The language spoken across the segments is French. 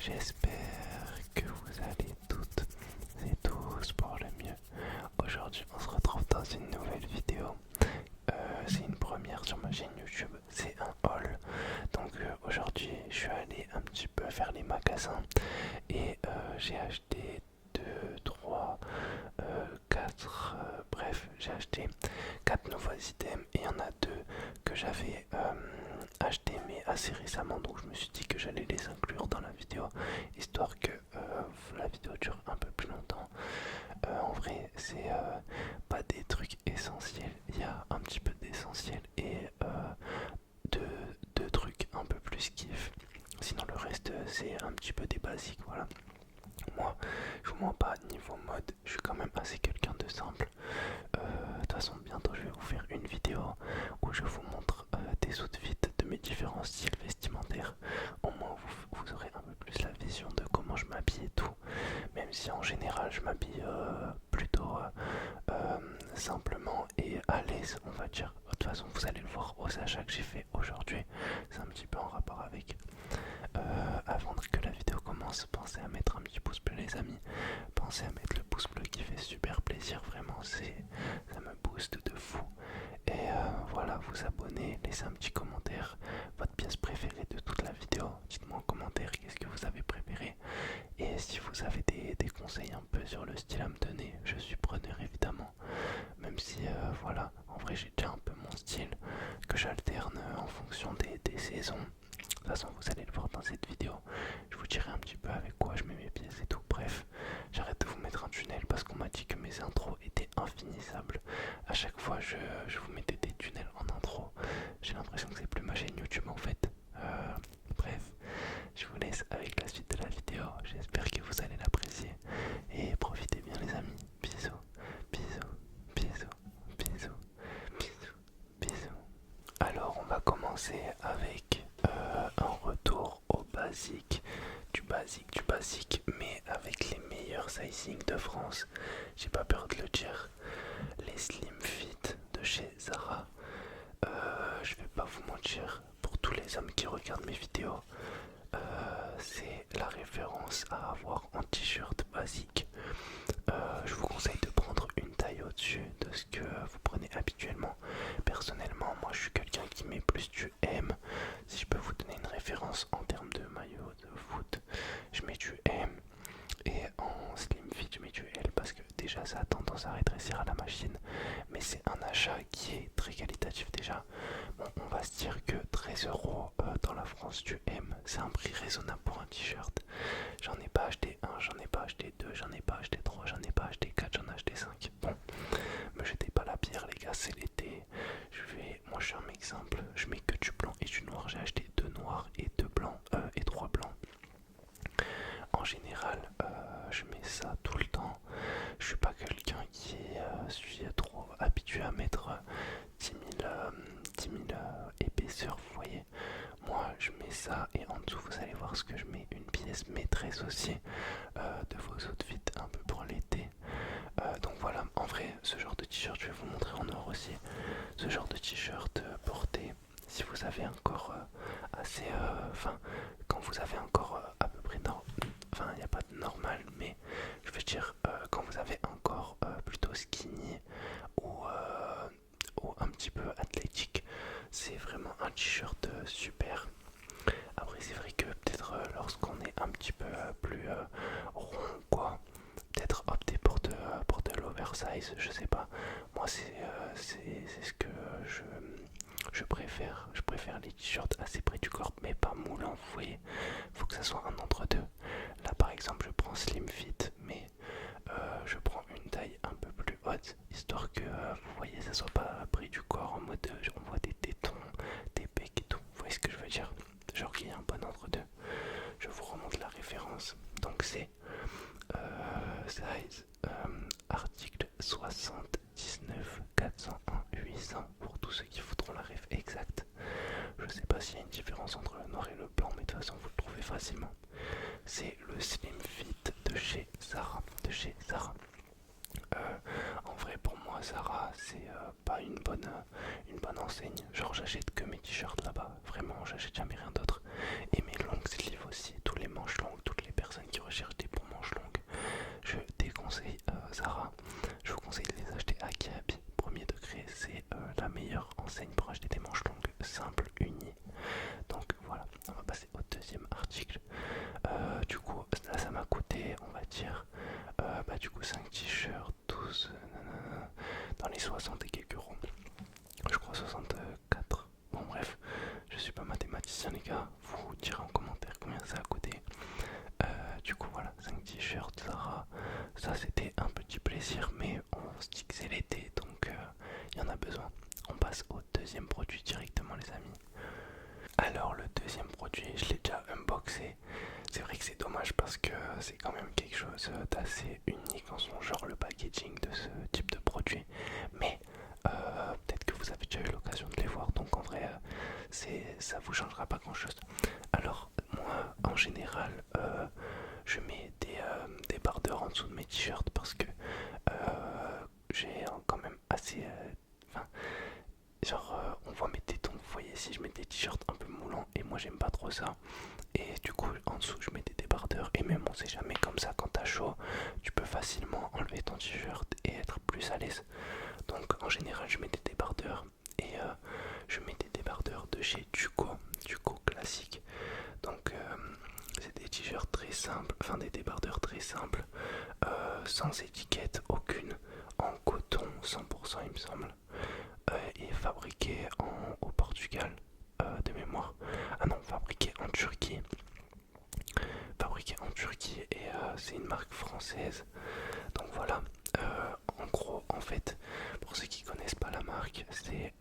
J'espère que vous allez toutes et tous pour le mieux. Aujourd'hui, on se retrouve dans une nouvelle vidéo. C'est une première sur ma chaîne YouTube, c'est un haul. Donc aujourd'hui, je suis allé un petit peu faire les magasins et j'ai acheté 2, 3, 4, bref, j'ai acheté 4 nouveaux items et il y en a 2 que j'avais acheté mais assez récemment, donc je me suis dit que j'allais les inclure dans la vidéo histoire que la vidéo dure un peu plus longtemps. En vrai, c'est pas des trucs essentiels, il y a un petit peu d'essentiel et de trucs un peu plus kiff. Sinon, le reste, c'est un petit peu des basiques, voilà. Moi, je vous mens pas, niveau mode, je suis quand même assez quelqu'un de simple. De toute façon, bientôt, je vais vous faire une vidéo où je vous montre des outfits de mes différents styles vestimentaires. Au moins, vous aurez un peu plus la vision de comment je m'habille et tout. Même si en général, je m'habille plutôt simplement et à l'aise, on va dire. De toute façon, vous allez le voir aux achats que j'ai fait aujourd'hui. C'est un petit peu en rapport avec. Avant que la vidéo commence, pensez à mettre un petit pouce bleu, les amis. Pensez à mettre le pouce bleu qui fait super plaisir, vraiment, ça me booste de fou. Et voilà, vous abonner, laissez un petit commentaire, votre pièce préférée de toute la vidéo. Dites-moi en commentaire qu'est-ce que vous avez préféré. Et si vous avez des conseils un peu sur le style à me donner, je suis preneur évidemment. Même si, voilà, en vrai j'ai déjà un peu mon style que j'alterne en fonction des saisons. De toute façon, vous allez le voir dans cette vidéo. Je vous dirai un petit peu avec quoi je mets mes pièces et tout. Bref, j'arrête de vous mettre un tunnel parce qu'on m'a dit que mes intros étaient infinissables. À chaque fois, je vous mettais des tunnels en intro. J'ai l'impression que c'est plus ma chaîne YouTube en fait. Bref, je vous laisse avec la suite de la vidéo. J'espère que vous allez l'apprécier. Et profitez bien les amis. Bisous, bisous, bisous, bisous, bisous, bisous. Alors on va commencer avec un retour au basique, mais avec les meilleurs sizing de France. J'ai pas peur de le dire. Les Slim Fit de chez Zara. Je vais pas vous mentir, pour tous les hommes qui regardent mes vidéos, c'est la référence à avoir en t-shirt basique. Je vous conseille de prendre une taille au-dessus de ce que vous prenez habituellement. Personnellement, moi je suis quelqu'un qui met plus du M. Si je peux vous donner une référence en termes de maillot de foot, je mets du M. Et en slim fit, je mets du L parce que déjà ça a tendance à rétrécir à la machine. Mais c'est un achat qui est très qualitatif déjà. Bon, on va se dire que 13 € dans la France du M, c'est un prix raisonnable pour un t-shirt. J'en ai pas acheté un, j'en ai pas acheté deux, j'en ai pas acheté trois, j'en ai pas acheté quatre, j'en ai acheté 5. Bon, me jetez pas la pierre les gars, c'est l'été. Moi je suis un mec simple, je mets que du blanc et du noir. J'ai acheté 2 noirs et 2 blancs et 3 blancs. En général, je mets ça tout le temps. Je suis pas quelqu'un qui suis trop habitué à mettre 10 000 épaisseurs, vous voyez. Moi, je mets ça et en dessous, vous allez voir ce que je mets. Une pièce maîtresse aussi de vos outfits un peu pour l'été. Donc voilà, en vrai, ce genre de t-shirt, je vais vous montrer en or aussi. Ce genre de t-shirt porté, si vous avez un corps assez... Enfin, quand vous avez un corps à peu près normal, enfin, il n'y a pas de normal, mais je veux dire, quand vous avez un corps plutôt skinny ou un petit peu athlétique, c'est vraiment un t-shirt super. Après, c'est vrai que peut-être lorsqu'on est un petit peu plus rond, quoi, peut-être opter pour de l'oversize, je sais pas. Moi, c'est ce que je préfère. Je préfère les t-shirts assez près du corps, mais pas moulants, vous voyez. Faut que ça soit un entre-deux. Là, par exemple, je prends Slim Fit, mais je prends une taille un peu plus haute, histoire que, vous voyez, ça soit pas près du corps en mode on voit des tétons, des pecs et tout. Vous voyez ce que je veux dire? Genre qu'il y a un bon entre-deux. Je vous remonte la référence. Donc c'est size article 79 401 800 pour tous ceux qui voudront la ref exacte. Je sais pas s'il y a une différence entre le noir et le blanc, mais de toute façon vous le trouvez facilement. C'est le Slim Fit de chez Zara. En vrai, pour moi, Zara, c'est pas une bonne enseigne. Genre, j'achète que mes t-shirts là-bas. Vraiment, j'achète jamais rien d'autre. Et mes longues sleeves aussi, tous les manches longues, toutes cas, vous direz en commentaire combien ça a coûté. Du coup voilà, 5 t-shirts Zara, ça c'était un petit plaisir, mais on se dit que c'est l'été, donc il y en a besoin. On passe au deuxième produit directement les amis. Alors le deuxième produit, je l'ai déjà unboxé. C'est vrai que c'est dommage parce que c'est quand même quelque chose d'assez unique en son genre, le packaging de ce type de produit. Mais peut-être que vous avez déjà eu l'occasion de les voir, donc en vrai ça vous changera pas grand chose. Alors moi en général je mets des bardeurs en dessous de mes t-shirts parce que j'ai quand même assez enfin genre on voit mes tétons, vous voyez, si je mets des t-shirts un peu moulants et moi j'aime pas trop ça. Et du coup en dessous je mets des débardeurs et même on sait jamais, comme ça quand t'as chaud tu peux facilement enlever ton t-shirt et être plus à l'aise. Donc en général je mets des débardeurs et je mets des débardeurs de chez Duco classique. Donc c'est des t-shirts très simples, enfin des débardeurs très simples, sans étiquette aucune, en coton 100% il me semble, et fabriqué au Portugal de mémoire. Ah non, fabriqué en Turquie. Fabriqué en Turquie et c'est une marque française. Donc voilà, en gros, en fait, pour ceux qui connaissent pas la marque, c'est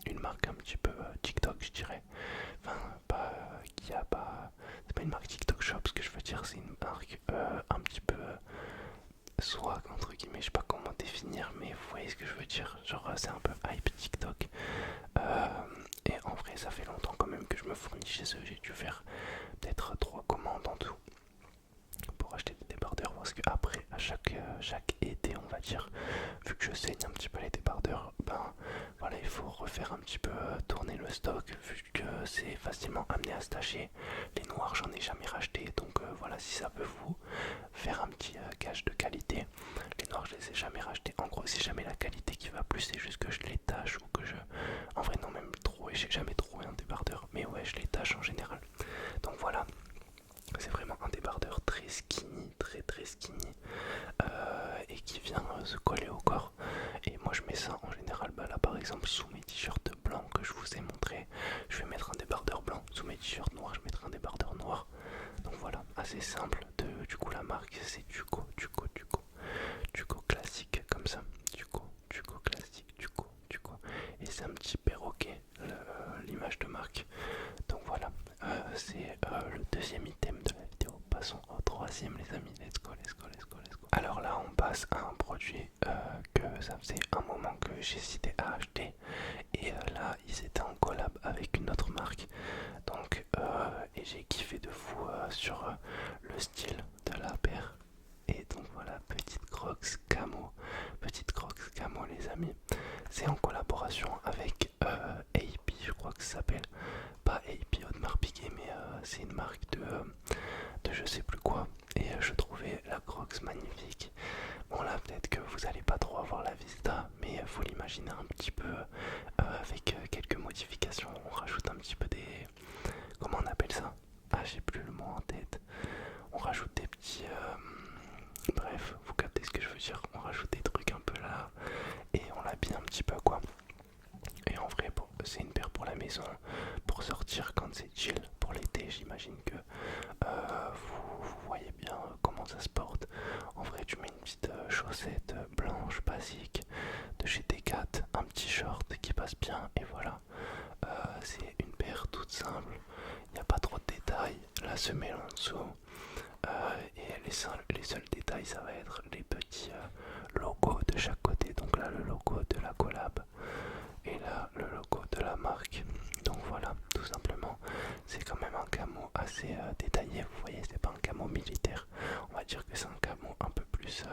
une marque un petit peu TikTok, je dirais. Enfin, pas qui a pas. C'est pas une marque TikTok Shop, ce que je veux dire, c'est une marque un petit peu swag, entre guillemets, je sais pas comment définir, mais vous voyez ce que je veux dire. Genre, c'est un peu hype TikTok. Et en vrai, ça fait longtemps quand même que je me fournis chez eux. J'ai dû faire peut-être 3 commandes en tout pour acheter des débardeurs, parce que après à chaque été on va dire, vu que je saigne un petit peu les débardeurs, ben voilà, il faut refaire un petit peu tourner le stock, vu que c'est facilement amené à se tacher. Les noirs j'en ai jamais racheté, donc voilà, si ça peut vous faire un petit gage de qualité. Les noirs je les ai jamais rachetés, en gros c'est jamais la qualité qui va plus, c'est juste que je les tâche ou que je... En vrai non, même trop, et j'ai jamais trouvé un débardeur, mais ouais je les tâche en général. Donc voilà, c'est vraiment un débardeur très skinny, très skinny, et qui vient se coller au corps. Et moi je mets ça en général, bah là par exemple sous mes t-shirts blancs que je vous ai montré, je vais mettre un débardeur blanc. Sous mes t-shirts noirs, je mettrai un débardeur noir. Donc voilà, assez simple. Du coup la marque c'est Duco classique comme ça. Duco classique, Duco. Et c'est un petit perroquet, l'image de marque. Donc voilà, c'est le deuxième item de la vidéo. Passons au troisième les amis, let's go. Alors là on passe à un produit que ça faisait un moment que j'hésitais à acheter. Et là ils étaient en collab avec une autre marque. Donc et j'ai kiffé de fou sur le style de la paire. Et donc voilà, petite crocs camo les amis. C'est en collaboration avec AP, je crois que ça s'appelle. Pas AP Audemars Piguet, mais c'est une marque de je sais plus quoi. Et je trouvais la crocs magnifique. Bon là peut-être que vous allez pas trop avoir la vista, mais faut l'imaginer un petit peu avec quelques modifications. On rajoute un petit peu des... Comment on appelle ça? Ah, j'ai plus le mot en tête. On rajoute des petits... Bref, vous captez ce que je veux dire. On rajoute des trucs un peu là et on l'habille un petit peu quoi. Et en vrai, c'est une paire pour la maison, pour sortir quand c'est chill. Pour l'été, j'imagine que vous voyez bien comment ça se porte. En vrai, tu mets une petite chaussette blanche basique de chez Decat, un petit short qui passe bien et voilà. C'est une paire toute simple. Il n'y a pas trop de détails. La semelle en dessous. Et les seuls détails, ça va être les petits logos de chaque côté. Donc là, le logo de la collab et là, le logo de la marque. Donc voilà, tout simplement, c'est quand même un camo assez détaillé. Vous voyez, c'est pas un camo militaire. On va dire que c'est un camo un peu plus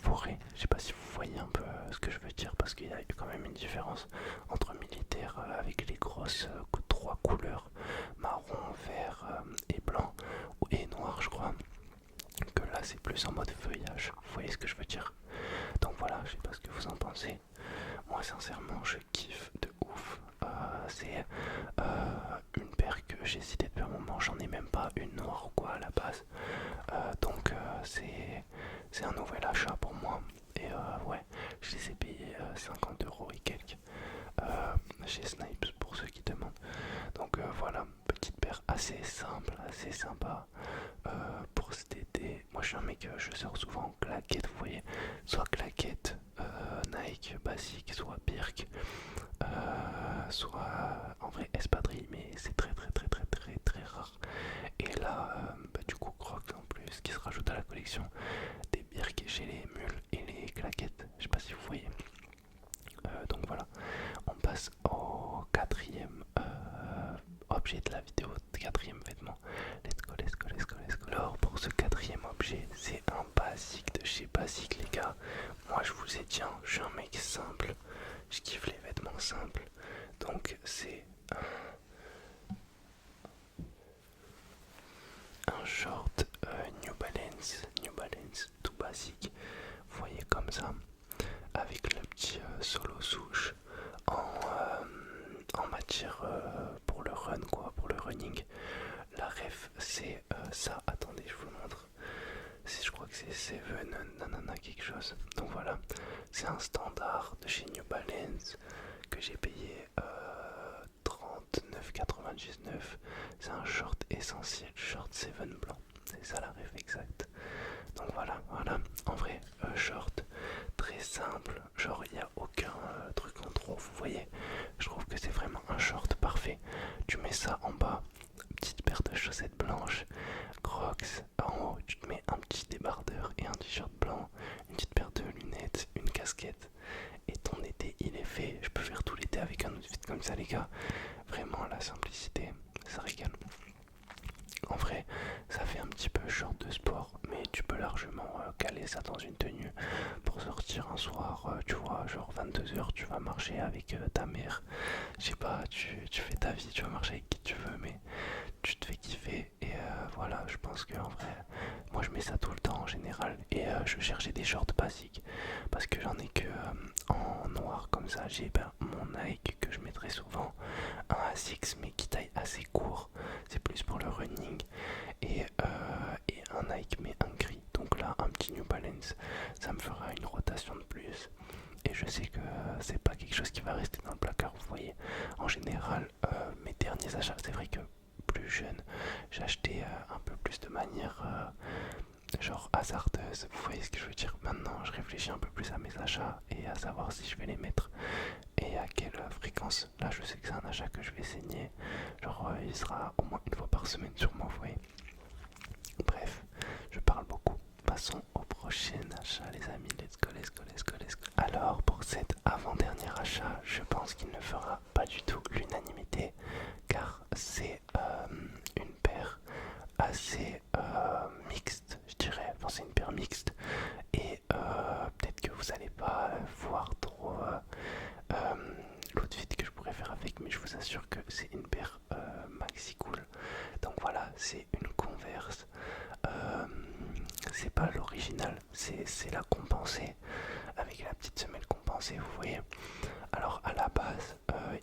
forêt. Je sais pas si vous voyez un peu ce que je veux dire, parce qu'il y a quand même une différence entre militaire avec les grosses 3 couleurs marron, vert et blanc et noir, je crois, que là c'est plus en mode feuillage. Vous voyez ce que je veux dire? Donc voilà, je sais pas ce que vous en pensez. Moi sincèrement je kiffe de ouf. C'est une paire que j'ai citée depuis un moment. J'en ai même pas une noire ou quoi à la base. Donc c'est un nouvel achat pour moi. Et ouais, je les ai payés 50 € et quelques chez Snipes pour ceux qui demandent. Donc voilà, assez simple, assez sympa pour cet été. Moi je suis un mec, je sors souvent en claquettes, vous voyez, soit claquettes Nike basique, soit Birk, soit en vrai espadrille, mais c'est très très très très très très rare. Et là, bah, du coup Crocs en plus qui se rajoute à la collection des Birk chez les mules et les claquettes. Je sais pas si vous voyez. Donc voilà, on passe au quatrième objet de la vidéo, quatrième vêtement. Let's go, let's go, let's go, let's go. Alors pour ce quatrième objet, c'est un basique de chez Basique les gars. Moi je vous ai dit, hein, je suis un mec simple, je kiffe les vêtements simples. Donc c'est un short New Balance tout basique. Vous voyez comme ça, avec le petit solo souche en matière pour le run quoi, pour le running. La ref c'est ça, attendez je vous le montre. Je crois que c'est Seven nanana quelque chose. Donc voilà, c'est un standard de chez New Balance que j'ai payé 39,99. C'est un short essentiel, short Seven blanc. C'est ça la ref exacte. Donc voilà, voilà. En vrai, short très simple. Genre il n'y a aucun truc en trop. Vous voyez, je trouve que c'est vraiment un short parfait. Tu mets ça en bas, petite paire de chaussettes blanches, Crocs. En haut, tu te mets un petit débardeur et un t-shirt blanc, une petite paire de lunettes, une casquette. Et ton été, il est fait. Je peux faire tout l'été avec un outfit comme ça, les gars. Vraiment, la simplicité, ça régale. En vrai, ça fait un petit peu short de sport, mais tu peux largement caler ça dans une tenue pour sortir un soir, tu vois, genre 22 h, tu vas marcher avec ta mère. Je sais pas, tu fais ta vie, tu vas marcher avec qui tu veux, mais tu te fais kiffer. Et voilà, je pense que en vrai, moi je mets ça tout le temps en général. Et je cherchais des shorts basiques parce que j'en ai que en noir comme ça. J'ai mon Nike que je mettrai souvent, un ASICS mais qui taille assez court, c'est plus pour le running, et un Nike mais un gris. Donc là, un petit New Balance, ça me fera une rotation de plus. Et je sais que c'est pas quelque chose qui va rester dans le placard, vous voyez. En général, mes derniers achats, c'est vrai que plus jeune, j'ai acheté un peu plus de manière genre hasardeuse. Vous voyez ce que je veux dire? Maintenant, je réfléchis un peu plus à mes achats et à savoir si je vais les mettre et à quelle fréquence. Là, je sais que c'est un achat que je vais saigner. Genre, il sera au moins une fois par semaine sur moi, vous voyez. Bref, je parle beaucoup. Passons au prochain achat, les amis. Let's go, let's go, let's go, let's go. Alors, pour cet avant-dernier achat, je pense qu'il ne fera pas du tout l'unanimité car c'est une paire assez mixte, je dirais. Enfin, c'est une paire mixte et peut-être que vous n'allez pas voir trop l'outfit que je pourrais faire avec, mais je vous assure que c'est une paire maxi cool. Donc voilà, c'est une Converse. C'est pas l'original, c'est la compensée avec la petite semelle compensée, vous voyez. Alors à la base,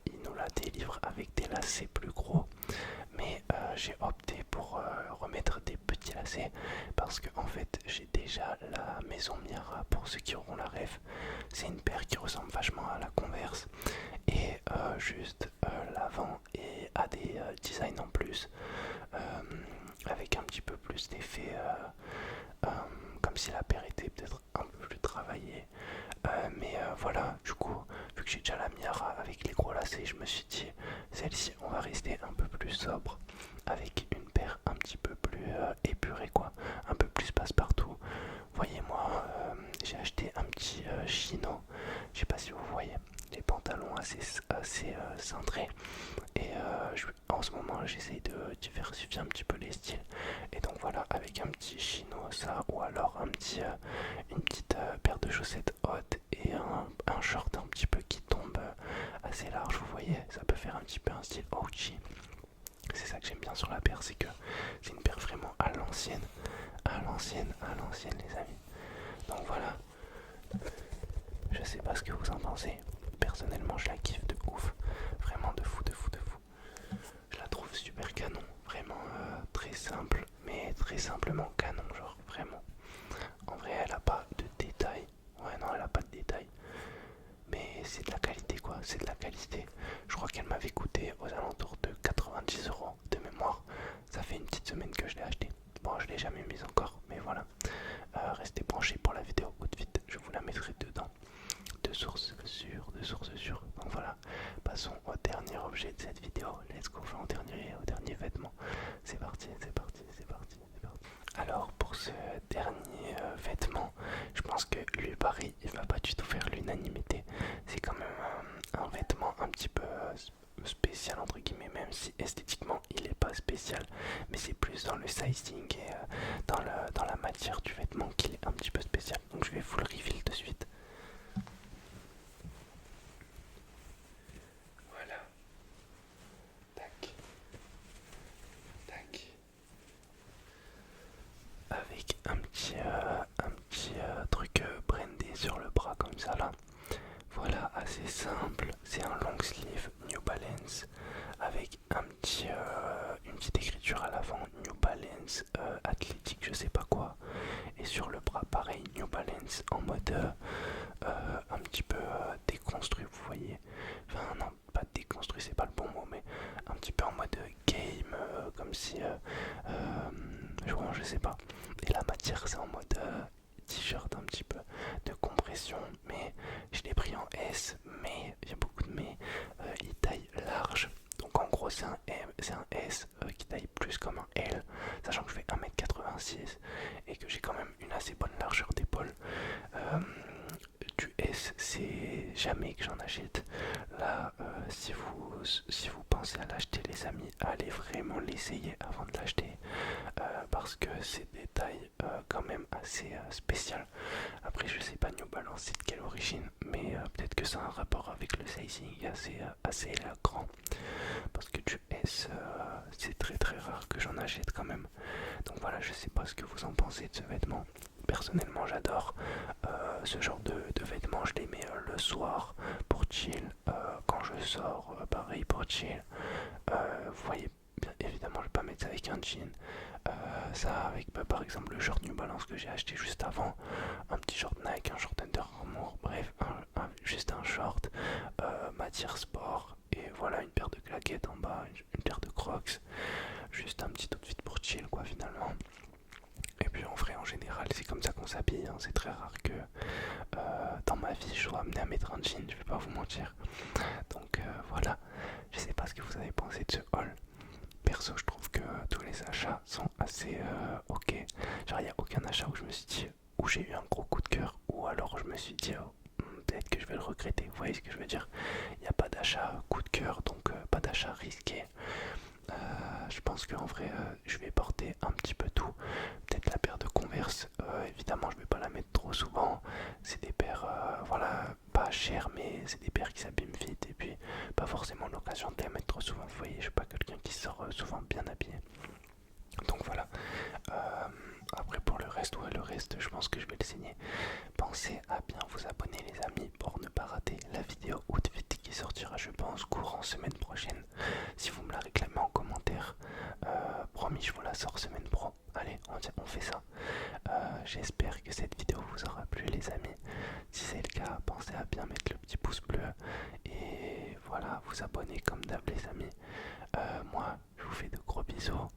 il nous la délivre avec des lacets plus gros, mais j'ai opté pour remettre des petits lacets parce que en fait j'ai déjà la Maison Miara. Pour ceux qui auront la ref, c'est une paire qui ressemble vachement à la Converse et juste l'avant et a des designs en plus avec un petit peu plus d'effet comme si la paire était peut-être un peu plus travaillée. Mais voilà, du coup, vu que j'ai déjà la Miara avec les gros lacets, je me suis dit, celle-ci, on va rester un peu plus sobre, avec une paire un petit peu plus épurée, quoi, un peu plus passe-partout. Voyez-moi, j'ai acheté un petit chino, je sais pas si vous voyez, les pantalons assez cintrés. Et en ce moment, j'essaye de diversifier un petit peu les styles. Et donc voilà, avec un petit chino, ça, ou alors une petite paire de chaussettes hautes et un short un petit peu qui tombe assez large, vous voyez, ça peut faire un petit peu un style OG. C'est ça que j'aime bien sur la paire, c'est que c'est une paire vraiment à l'ancienne, à l'ancienne, à l'ancienne les amis. Donc voilà, je sais pas ce que vous en pensez. Personnellement, je la kiffe de ouf, vraiment de fou, de fou, de fou. Je la trouve super canon, vraiment très simple, mais très simplement canon, genre vraiment. En vrai, elle a pas de détails. Ouais, non, elle a pas de détails. Mais c'est de la qualité, quoi. C'est de la qualité. Je crois qu'elle m'avait coûté aux alentours de 90 € de mémoire. semaine que je l'ai acheté. Bon, je l'ai jamais mise encore, mais voilà. Restez branchés pour la vidéo outfit, je vous la mettrai dedans. De sources sûres, de sources sûres. Donc voilà, passons au dernier objet de cette vidéo. Let's go, au dernier vêtement. C'est parti, c'est parti, c'est parti, c'est parti. Alors pour ce dernier vêtement, je pense que lui pareil, il va pas du tout faire l'unanimité. C'est quand même un vêtement un petit peu spécial entre guillemets, même si esthétiquement il est pas spécial, mais c'est plus dans le sizing et dans la matière du vêtement qu'il est un petit peu spécial. Donc je vais vous le reveal de suite. Voilà. Tac. Tac. Avec un petit truc brandé sur le bras comme ça là. Voilà, assez simple. C'est un long sleeve New Balance avec une petite écriture à l'avant, New Balance athlétique, je sais pas quoi. Et sur le bras, pareil, New Balance en mode un petit peu déconstruit, vous voyez. Enfin, non, pas déconstruit, c'est pas le bon mot, mais un petit peu en mode game, comme si. Je sais pas. Et la matière, c'est en mode t-shirt un petit peu de compression, mais je l'ai pris en S, mais il y a beaucoup de mais, il taille large. Donc en gros c'est un S qui taille plus comme un L, sachant que je fais 1m86 et que j'ai quand même une assez bonne largeur d'épaule. Du S, c'est jamais que j'en achète. Là, si vous pensez à l'acheter les amis, allez vraiment l'essayer avant de l'acheter, parce que c'est des tailles quand même assez spéciales. Après je sais pas New Balance c'est de quelle origine, mais peut-être que ça a un rapport avec le sizing assez grand, parce que du S c'est très très rare que j'en achète quand même. Donc voilà, je sais pas ce que vous en pensez de ce vêtement. Personnellement j'adore ce genre de vêtements, je les mets le soir pour chill, quand je sors pareil pour chill. Vous voyez, bien évidemment je vais pas mettre ça avec un jean, ça avec par exemple le short New Balance que j'ai acheté juste avant, un petit short Nike, un short Under Armour, bref juste un short matière sport, et voilà une paire de claquettes en bas, une paire de crocs, juste un petit outfit pour chill quoi finalement. Et puis en vrai en général c'est comme ça qu'on s'habille, hein. C'est très rare que dans ma vie je sois amené à mettre un jean, je vais pas vous mentir. Donc voilà, je sais pas ce que vous avez pensé de ce haul. Perso je trouve que tous les achats sont assez ok. Genre il n'y a aucun achat où je me suis dit, où j'ai eu un gros coup de cœur, ou alors je me suis dit peut-être que je vais le regretter, vous voyez ce que je veux dire. Il n'y a pas d'achat coup de cœur, donc pas d'achat risqué. Je pense qu'en vrai je vais porter un petit peu tout. Peut-être la paire de Converse, évidemment je vais pas la mettre trop souvent. C'est des paires voilà, pas chères, mais c'est des paires qui s'abîment vite, et puis pas forcément l'occasion de les mettre trop souvent. Vous voyez, je suis pas quelqu'un qui sort souvent bien habillé. Donc voilà. Après pour le reste, ouais, le reste je pense que je vais le signer. Pensez à bien vous abonner les amis pour ne pas rater la vidéo outfit qui sortira je pense courant semaine prochaine. Si vous me la réclamez en commentaire, promis je vous la sors semaine pro. Allez, on fait ça. J'espère que cette vidéo vous aura plu les amis. Si c'est le cas, pensez à bien mettre le petit pouce bleu et voilà, vous abonner comme d'hab les amis. Moi je vous fais de gros bisous